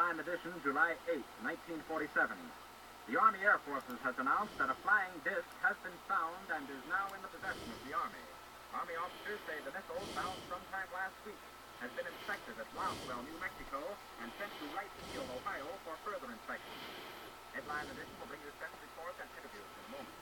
Headline edition, July 8, 1947. The Army Air Forces has announced that a flying disc has been found and is now in the possession of the Army. Army officers say the missile, found sometime last week, has been inspected at Man.F.U.N.C.L.E, New Mexico, and sent to Wright-Field, Ohio, for further inspection. Headline edition will bring you special reports and interviews in a moment.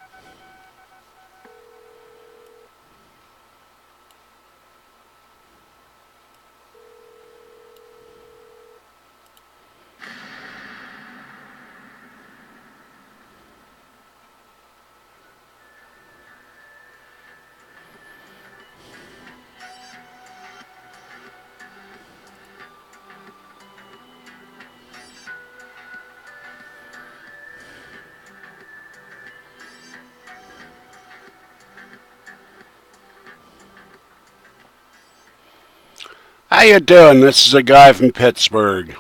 How you doing? This is a guy from Pittsburgh.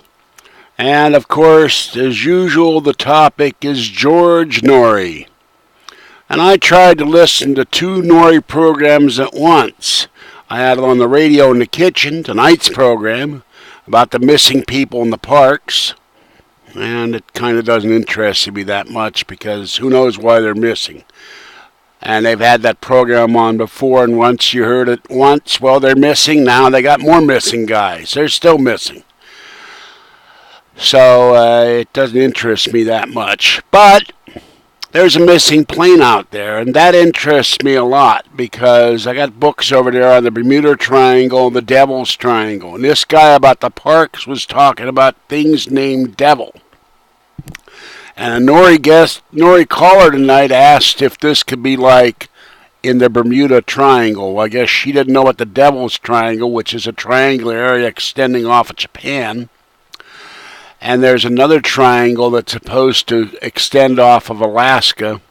And of course, as usual, the topic is George Noory. And I tried to listen to 2 Noory programs at once. I had it on the radio in the kitchen, tonight's program, about the missing people in the parks. And it kind of doesn't interest me that much because who knows why they're missing. And they've had that program on before, and once you heard it once, well, they're missing. Now they got more missing guys. They're still missing. So it doesn't interest me that much. But there's a missing plane out there, and that interests me a lot because I got books over there on the Bermuda Triangle, the Devil's Triangle. And this guy about the parks was talking about things named Devil. And a Noory caller tonight asked if this could be like in the Bermuda Triangle. I guess she didn't know what the Devil's Triangle, which is a triangular area extending off of Japan. And there's another triangle that's supposed to extend off of Alaska.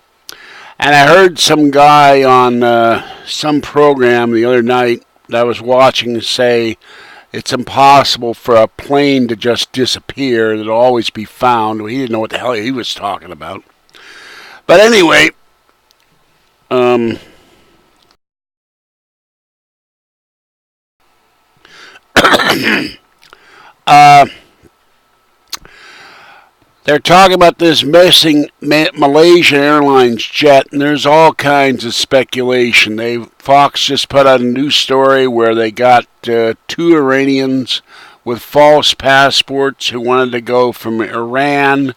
And I heard some guy on some program the other night that I was watching say it's impossible for a plane to just disappear. It'll always be found. Well, he didn't know what the hell he was talking about. But anyway, they're talking about this missing Malaysian Airlines jet, and there's all kinds of speculation. Fox just put out a news story where they got 2 Iranians with false passports who wanted to go from Iran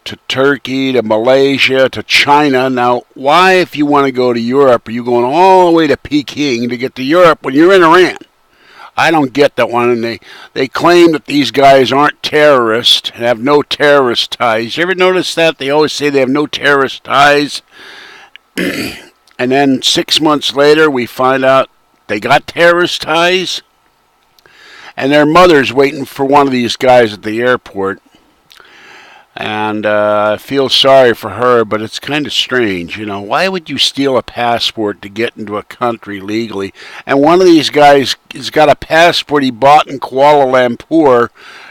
to Turkey to Malaysia to China. Now, why, if you want to go to Europe, are you going all the way to Peking to get to Europe when you're in Iran? I don't get that one, and they claim that these guys aren't terrorists and have no terrorist ties. You ever notice that? They always say they have no terrorist ties, and then 6 months later we find out they got terrorist ties, and their mother's waiting for one of these guys at the airport. And I feel sorry for her, but it's kind of strange. You know, why would you steal a passport to get into a country legally? And one of these guys has got a passport he bought in Kuala Lumpur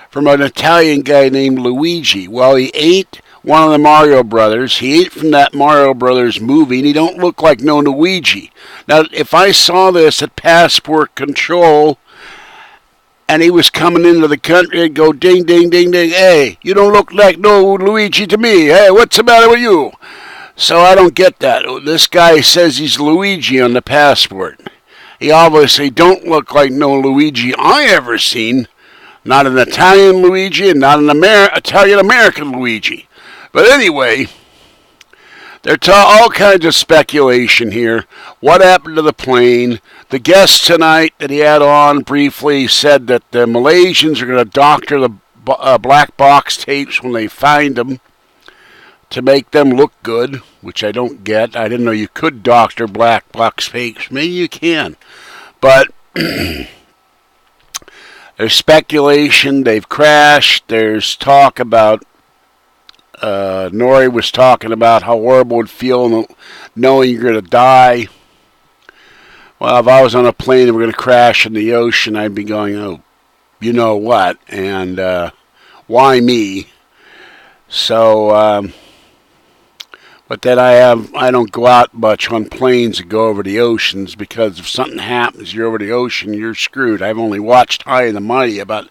from an Italian guy named Luigi. Well, he ate one of the Mario Brothers. He ate from that Mario Brothers movie, and he don't look like no Luigi. Now, if I saw this at passport control and he was coming into the country, and go ding, ding, ding, ding. Hey, you don't look like no Luigi to me. Hey, what's the matter with you? So I don't get that. This guy says he's Luigi on the passport. He obviously don't look like no Luigi I ever seen. Not an Italian Luigi and not an Italian-American Luigi. But anyway, there's all kinds of speculation here. What happened to the plane? The guest tonight that he had on briefly said that the Malaysians are going to doctor the black box tapes when they find them to make them look good, which I don't get. I didn't know you could doctor black box tapes. Maybe you can. But there's speculation. They've crashed. There's talk about Noory was talking about how horrible it would feel knowing you're going to die. Well, if I was on a plane and we're going to crash in the ocean, I'd be going, oh, you know what, and why me? So, but then I don't go out much on planes that go over the oceans because if something happens, you're over the ocean, you're screwed. I've only watched High and the Mighty about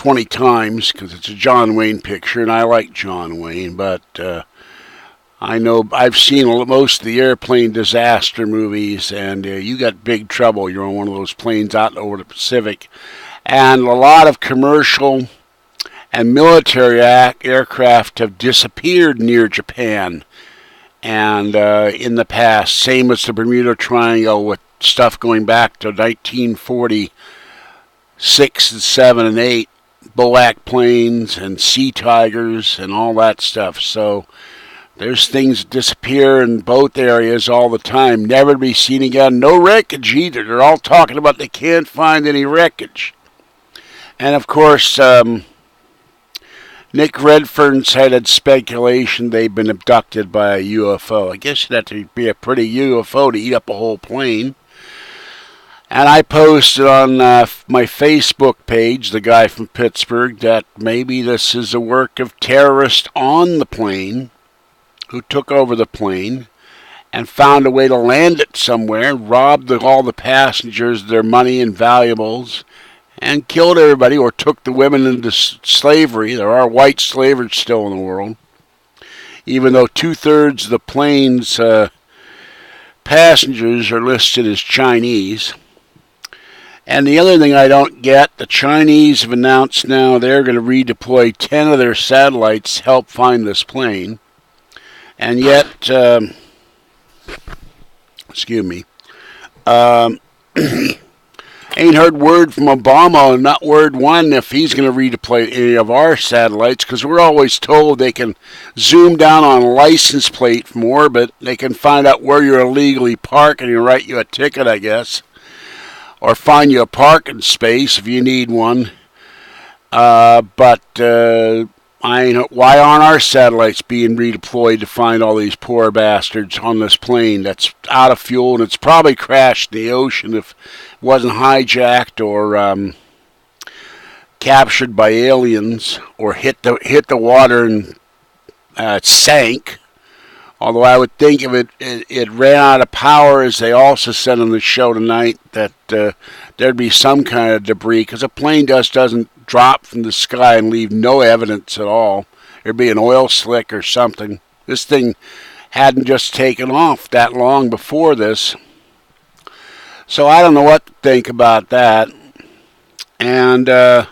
20 times because it's a John Wayne picture, and I like John Wayne, but I know I've seen most of the airplane disaster movies, and you got big trouble. You're on one of those planes out over the Pacific, and a lot of commercial and military aircraft have disappeared near Japan. And in the past, same as the Bermuda Triangle, with stuff going back to 1946 and 7 and 8, Boac planes and Sea Tigers and all that stuff. So there's things that disappear in both areas all the time, never to be seen again. No wreckage either. They're all talking about they can't find any wreckage. And of course, Nick Redfern's headed speculation they've been abducted by a UFO. I guess you'd have to be a pretty UFO to eat up a whole plane. And I posted on my Facebook page, the guy from Pittsburgh, that maybe this is the work of terrorists on the plane who took over the plane and found a way to land it somewhere, robbed all the passengers of their money and valuables, and killed everybody, or took the women into slavery. There are white slavers still in the world, even though 2/3 of the plane's passengers are listed as Chinese. And the other thing I don't get, the Chinese have announced now they're going to redeploy 10 of their satellites to help find this plane. And yet, excuse me, ain't heard word from Obama, not word one, if he's going to redeploy any of our satellites, because we're always told they can zoom down on a license plate from orbit. They can find out where you're illegally parked and write you a ticket, I guess, or find you a parking space if you need one. Why aren't our satellites being redeployed to find all these poor bastards on this plane that's out of fuel, and it's probably crashed in the ocean if it wasn't hijacked or captured by aliens or hit the water and it sank. Although I would think if it ran out of power, as they also said on the show tonight, that there'd be some kind of debris, because a plane doesn't drop from the sky and leave no evidence at all. There'd be an oil slick or something. This thing hadn't just taken off that long before this. So I don't know what to think about that. And I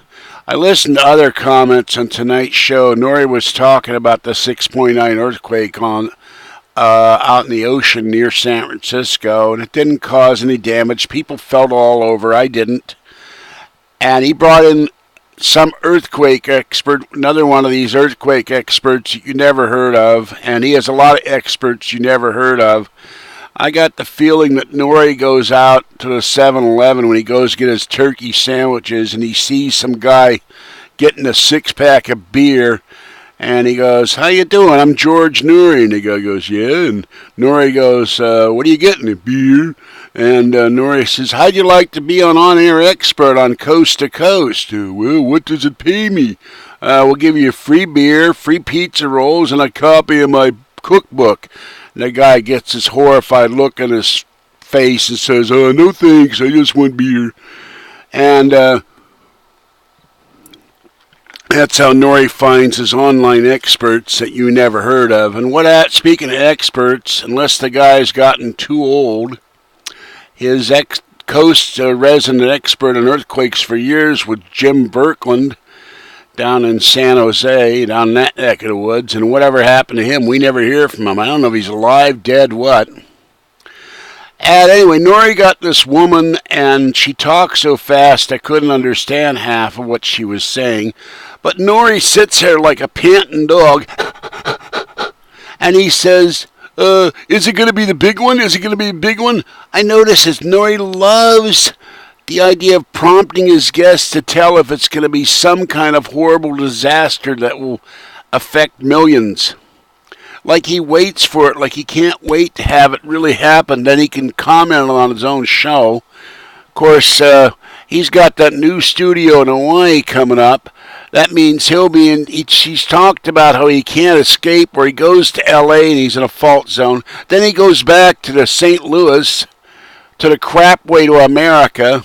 listened to other comments on tonight's show. Noory was talking about the 6.9 earthquake out in the ocean near San Francisco, and it didn't cause any damage. People felt all over. I didn't. And he brought in some earthquake expert, another one of these earthquake experts you never heard of, and he has a lot of experts you never heard of. I got the feeling that Noory goes out to the 7-Eleven when he goes to get his turkey sandwiches, and he sees some guy getting a 6-pack of beer, and he goes, "How you doing? I'm George Noory." And the guy goes, "Yeah." And Noory goes, "What are you getting? A beer?" And Noory says, "How'd you like to be on-air expert on Coast to Coast?" "Well, what does it pay me?" "We'll give you free beer, free pizza rolls, and a copy of my cookbook." And the guy gets this horrified look on his face and says, "No thanks, I just want beer." And that's how Noory finds his online experts that you never heard of. And speaking of experts, unless the guy's gotten too old, his coast resident expert on earthquakes for years was Jim Birkeland down in San Jose, down that neck of the woods. And whatever happened to him, we never hear from him. I don't know if he's alive, dead, what. And anyway, Noory got this woman, and she talked so fast I couldn't understand half of what she was saying. But Noory sits there like a panting dog, and he says, "Is it going to be the big one? Is it going to be a big one?" I notice that Noory loves the idea of prompting his guests to tell if it's going to be some kind of horrible disaster that will affect millions. Like he waits for it, like he can't wait to have it really happen, then he can comment on his own show. Of course, he's got that new studio in Hawaii coming up. That means he'll be in. She's talked about how he can't escape, where he goes to L.A. and he's in a fault zone. Then he goes back to the St. Louis, to the crap way to America.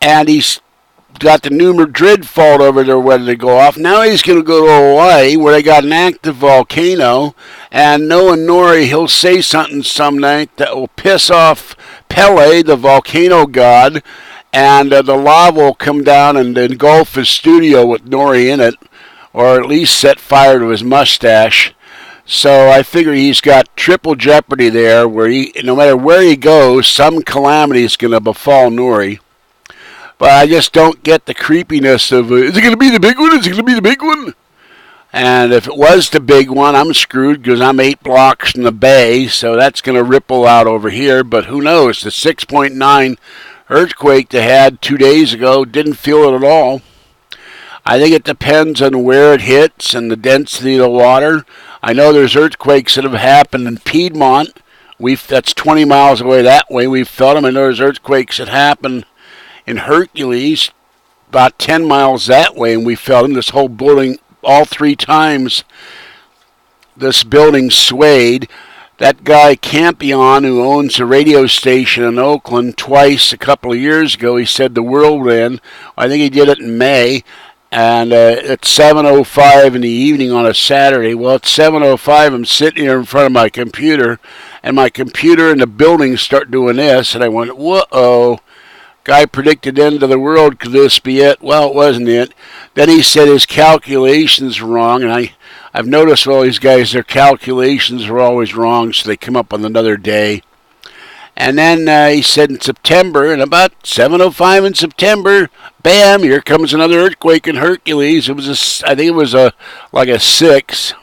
and he's got the New Madrid fault over there ready to go off. Now he's going to go to Hawaii where they got an active volcano, and knowing Noory, he'll say something some night that will piss off Pele, the volcano god, and the lava will come down and engulf his studio with Noory in it, or at least set fire to his mustache. So I figure he's got triple jeopardy there, where no matter where he goes, some calamity is going to befall Noory. But I just don't get the creepiness of, is it going to be the big one? Is it going to be the big one? And if it was the big one, I'm screwed because I'm 8 blocks from the bay, so that's going to ripple out over here. But who knows? The 6.9 earthquake they had 2 days ago didn't feel it at all. I think it depends on where it hits and the density of the water. I know there's earthquakes that have happened in Piedmont. That's 20 miles away that way. We've felt them. I know there's earthquakes that happen in Hercules, about 10 miles that way, and we felt them. This whole building, all 3 times, this building swayed. That guy Campion, who owns a radio station in Oakland, twice a couple of years ago, he said the world would end. I think he did it in May, and at 7:05 in the evening on a Saturday. Well, at 7:05, I'm sitting here in front of my computer, and my computer and the building start doing this, and I went, whoa. Guy predicted the end of the world. Could this be it? Well, it wasn't it. Then he said his calculations were wrong, and I've noticed all these guys, their calculations are always wrong, so they come up on another day. And then he said in September, and about 7:05 in September, bam, here comes another earthquake in Hercules. I think it was like a 6,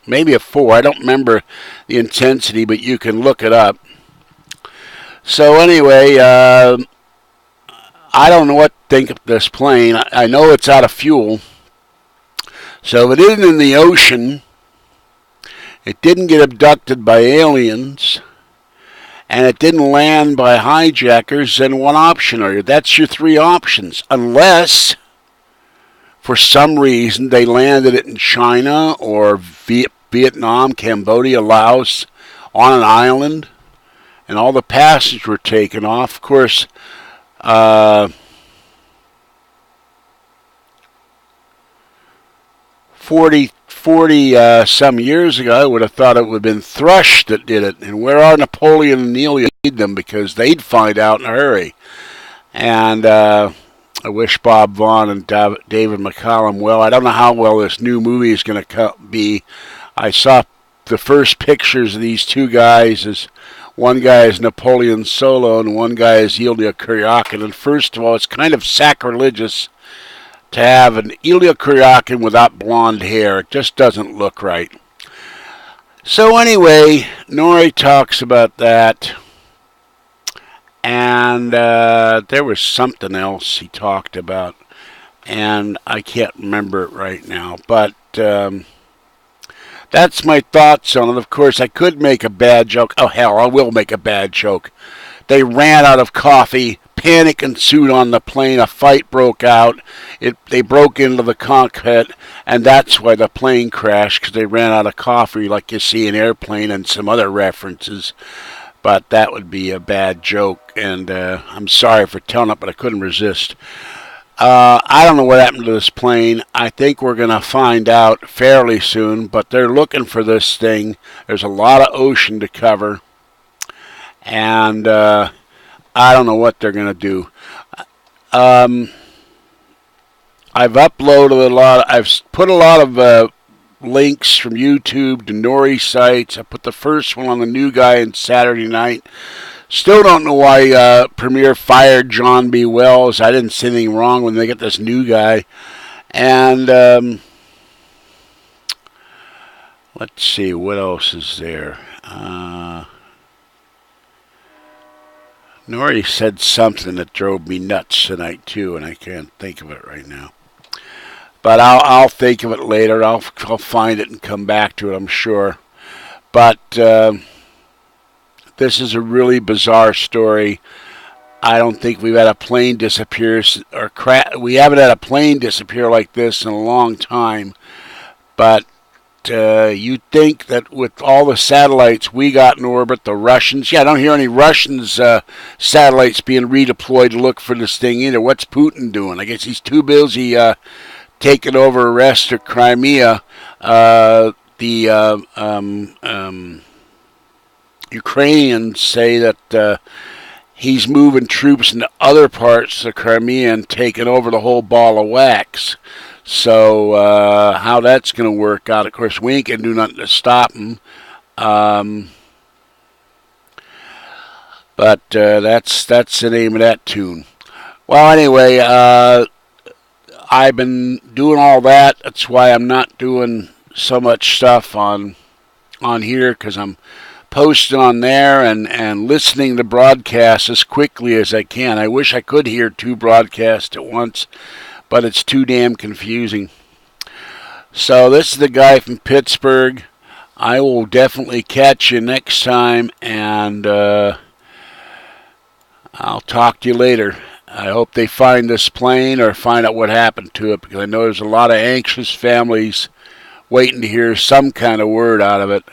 maybe a 4. I don't remember the intensity, but you can look it up. So anyway, I don't know what to think of this plane. I know it's out of fuel. So if it isn't in the ocean, it didn't get abducted by aliens, and it didn't land by hijackers, then one option are you. That's your 3 options. Unless, for some reason, they landed it in China or Vietnam, Cambodia, Laos, on an island, and all the passengers were taken off. Of course, 40 some years ago, I would have thought it would have been Thrush that did it. And where are Napoleon and Neil? You need them because they'd find out in a hurry. And I wish Bob Vaughn and David McCallum well. I don't know how well this new movie is going to be. I saw the first pictures of these 2 guys. One guy is Napoleon Solo and one guy is Ilya Kuryakin. And first of all, it's kind of sacrilegious to have an Ilya Kuryakin without blonde hair. It just doesn't look right. So anyway, Noory talks about that. And there was something else he talked about. And I can't remember it right now. But that's my thoughts on it. Of course, I could make a bad joke. Oh, hell, I will make a bad joke. They ran out of coffee. Panic ensued on the plane. A fight broke out. They broke into the cockpit, and that's why the plane crashed, because they ran out of coffee like you see in Airplane and some other references. But that would be a bad joke, and I'm sorry for telling it, but I couldn't resist. I don't know what happened to this plane. I think we're going to find out fairly soon, but they're looking for this thing. There's a lot of ocean to cover, and I don't know what they're going to do. I've uploaded I've put a lot of links from YouTube to Noory sites. I put the first one on the new guy on Saturday night. Still don't know why Premier fired John B. Wells. I didn't see anything wrong when they get this new guy. And let's see, what else is there? Noory said something that drove me nuts tonight too, and I can't think of it right now. But I'll think of it later. I'll find it and come back to it, I'm sure. But this is a really bizarre story. I don't think we've had a plane disappear we haven't had a plane disappear like this in a long time. But you'd think that with all the satellites we got in orbit, the Russians, I don't hear any Russians satellites being redeployed to look for this thing either. What's Putin doing? I guess he's too busy taking over the rest of Crimea. The Ukrainians say that he's moving troops into other parts of Crimea and taking over the whole ball of wax. So how that's going to work out, of course, we ain't going to do nothing to stop him. But that's the name of that tune. Well, anyway, I've been doing all that. That's why I'm not doing so much stuff on here, because I'm posting on there and listening to broadcasts as quickly as I can. I wish I could hear 2 broadcasts at once, but it's too damn confusing. So this is the guy from Pittsburgh. I will definitely catch you next time, and I'll talk to you later. I hope they find this plane or find out what happened to it, because I know there's a lot of anxious families waiting to hear some kind of word out of it.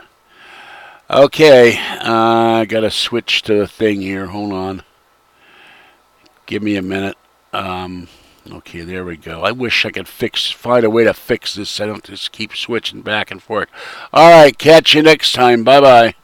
Okay, I got to switch to the thing here. Hold on. Give me a minute. Okay, there we go. I wish I could find a way to fix this. I don't just keep switching back and forth. All right, catch you next time. Bye-bye.